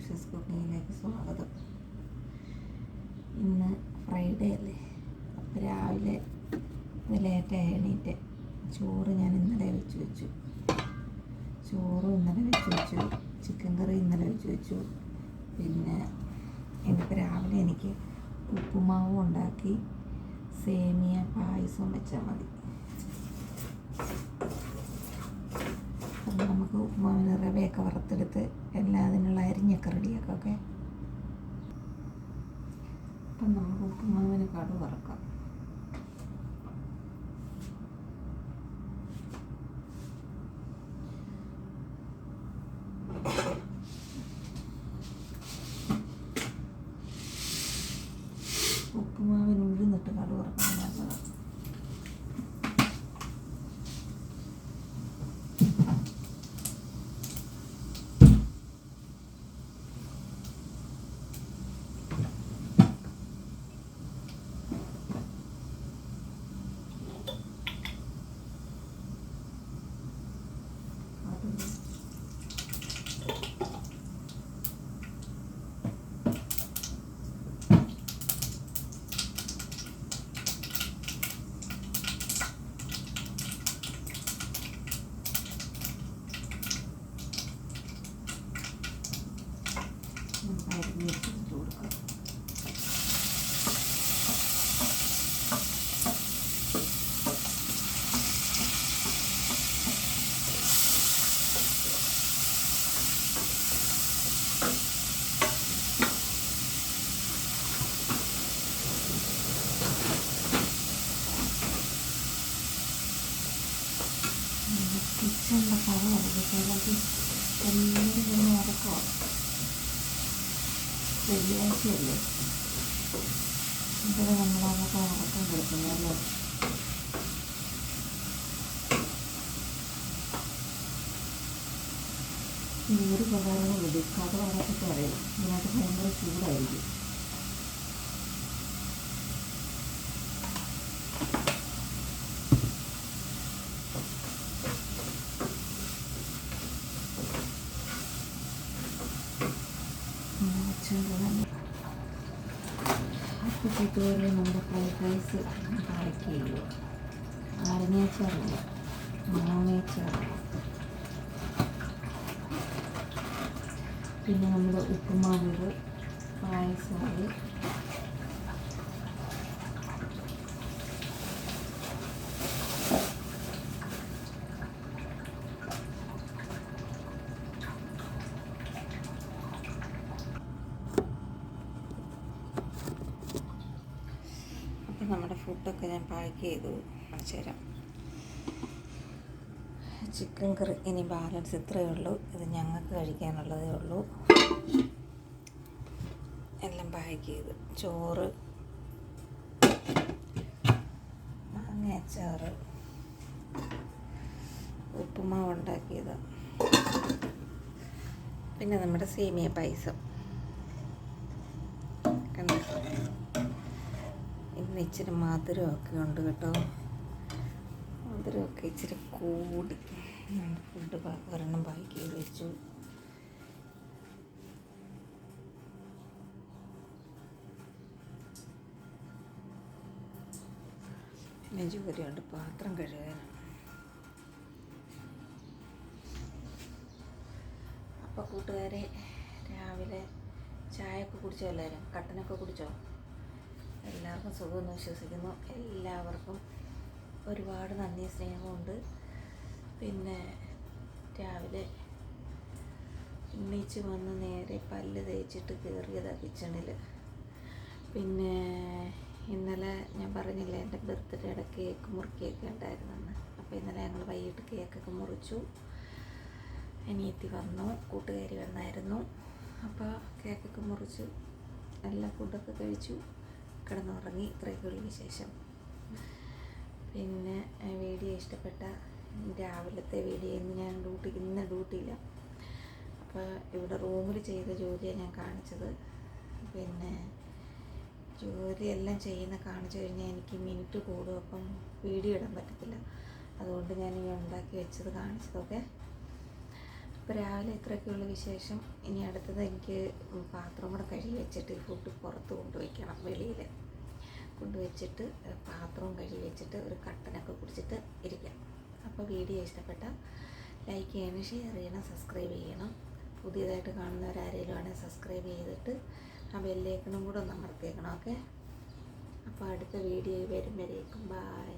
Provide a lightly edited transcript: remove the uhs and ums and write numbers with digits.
ഉഷസ് കുക്കിങ്ങിലേക്ക് സ്വാഗതം. ഇന്ന് ഫ്രൈഡേ അല്ലേ, അപ്പോൾ രാവിലെ ലേറ്റായി എണീറ്റ്. ചോറ് ഞാൻ ഇന്നലെ വെച്ച് വെച്ചു, ചിക്കൻ കറി ഇന്നലെ വെച്ച് വെച്ചു. പിന്നെ ഇന്നിപ്പോൾ രാവിലെ എനിക്ക് ഉപ്പുമാവും ഉണ്ടാക്കി സേമിയ പായസവും വെച്ചാൽ മതി. അപ്പം നമുക്ക് ഉപ്പുമാവിന് റവയൊക്കെ വറുത്തെടുത്ത് എല്ലാം അതിനുള്ള അരിഞ്ഞൊക്കെ റെഡിയാക്കാം. ഓക്കെ, അപ്പം നമുക്ക് ഉപ്പുമാവിന് കടുക് വറക്കാം. ഉപ്പുമാവിന് ഉഴുന്നിട്ട് കടുക് വറക്കാൻ നല്ലതാണ്. അരിഞ്ഞിട്ട് കൊടുക്കാം. കിച്ചണിൻ്റെ കറ വരയ്ക്കുന്നത് എല്ലാവരും ഇങ്ങനെ ഇറക്കുക. വെള്ളിയാഴ്ചയല്ലേ, ഇവിടെ നമ്മളതൊക്കെ ഉറക്കം കൊടുക്കുന്നല്ലോ. ഈ ഒരു പ്രകാരം വിടി കഥ ഉറപ്പിച്ച് അറിയും. ഇതിനകത്ത് ഭയങ്കര ചൂടായിരിക്കും. ഇതുപോലെ നമ്മുടെ ഫ്രൈഡ് റൈസ് പാക്ക് ചെയ്യുക. നാരങ്ങാച്ചാറില്ല, മാങ്ങാച്ചാറ്. പിന്നെ നമ്മൾ ഉപ്പുമാവ്, പായസം, നമ്മുടെ ഫുഡൊക്കെ ഞാൻ പാക്ക് ചെയ്തു കാണിച്ചു തരാം. ചിക്കൻ കറി ഇനി ബാലൻസ് ഇത്രയേ ഉള്ളൂ. ഇത് ഞങ്ങൾക്ക് കഴിക്കാനുള്ളതേ ഉള്ളൂ. എല്ലാം പാക്ക് ചെയ്ത് ചോറ്, മാങ്ങാച്ചാറ്, ഉപ്പുമാവ് ഉണ്ടാക്കിയത്, പിന്നെ നമ്മുടെ സേമിയ പായസം. കണ്ടോ, ഇന്ന് ഇച്ചിരി മധുരമൊക്കെ ഉണ്ട് കേട്ടോ. മധുരമൊക്കെ ഇച്ചിരി കൂടി. ഫുഡ് ഒരെണ്ണം പാക്ക് ചെയ്ത് വെച്ചു. പിന്നെ ജോലിയുണ്ട്, പാത്രം കഴുകാനാണ്. അപ്പോൾ കൂട്ടുകാരെ, രാവിലെ ചായയൊക്കെ കുടിച്ചോ? എല്ലാവരും കട്ടനൊക്കെ കുടിച്ചോ? എല്ലാവർക്കും സുഖമെന്ന് വിശ്വസിക്കുന്നു. എല്ലാവർക്കും ഒരുപാട് നന്ദി, സ്നേഹമുണ്ട്. പിന്നെ രാവിലെ എണീച്ച് വന്ന് നേരെ പല്ല് തേച്ചിട്ട് കയറിയതാണ് കിച്ചണിൽ. പിന്നെ ഇന്നലെ ഞാൻ പറഞ്ഞില്ലേ, എൻ്റെ ബർത്ത്ഡേയുടെ കേക്ക് മുറിക്കുകയൊക്കെ ഉണ്ടായിരുന്നെന്ന്. അപ്പോൾ ഇന്നലെ ഞങ്ങൾ വൈകിട്ട് കേക്കൊക്കെ മുറിച്ചു. അനിയത്തി വന്നു, കൂട്ടുകാരി വന്നായിരുന്നു. അപ്പോൾ കേക്കൊക്കെ മുറിച്ചു, നല്ല ഫുഡൊക്കെ കഴിച്ചു, കിടന്നുറങ്ങി. ഇത്രയൊക്കെ ഉള്ള വിശേഷം. പിന്നെ വീഡിയോ ഇഷ്ടപ്പെട്ട രാവിലത്തെ വീഡിയോ ഇന്ന് ഡ്യൂട്ടിയില്ല. അപ്പോൾ ഇവിടെ റൂമിൽ ചെയ്ത ജോലിയാണ് ഞാൻ കാണിച്ചത്. പിന്നെ ജോലിയെല്ലാം കാണിച്ചു കഴിഞ്ഞാൽ എനിക്ക് മിനിറ്റ് കൂടും, അപ്പം വീഡിയോ ഇടാൻ പറ്റത്തില്ല. അതുകൊണ്ട് ഞാൻ ഈ ഉണ്ടാക്കി വെച്ചത് കാണിച്ചതൊക്കെ. അപ്പോൾ രാവിലെ ഇത്രയൊക്കെയുള്ള വിശേഷം. ഇനി അടുത്തത് എനിക്ക് പാത്രം കൂടെ കഴുകി വെച്ചിട്ട് ഈ ഫുഡ് പുറത്ത് കൊണ്ടുവയ്ക്കണം. വെളിയിൽ കൊണ്ടുവച്ചിട്ട് പാത്രവും കഴുകി വെച്ചിട്ട് ഒരു കട്ടനൊക്കെ കുടിച്ചിട്ട് ഇരിക്കാം. അപ്പോൾ വീഡിയോ ഇഷ്ടപ്പെട്ടാൽ ലൈക്ക് ചെയ്യണം, ഷെയർ ചെയ്യണം, സബ്സ്ക്രൈബ് ചെയ്യണം. പുതിയതായിട്ട് കാണുന്നവരാരെങ്കിലും ആണെങ്കിൽ സബ്സ്ക്രൈബ് ചെയ്തിട്ട് ആ ബെല്ലേക്കണും കൂടെ ഒന്ന് അമർത്തിയേക്കണം. ഓക്കെ, അപ്പോൾ അടുത്ത വീഡിയോ വരും വരേക്കും. ബായ്.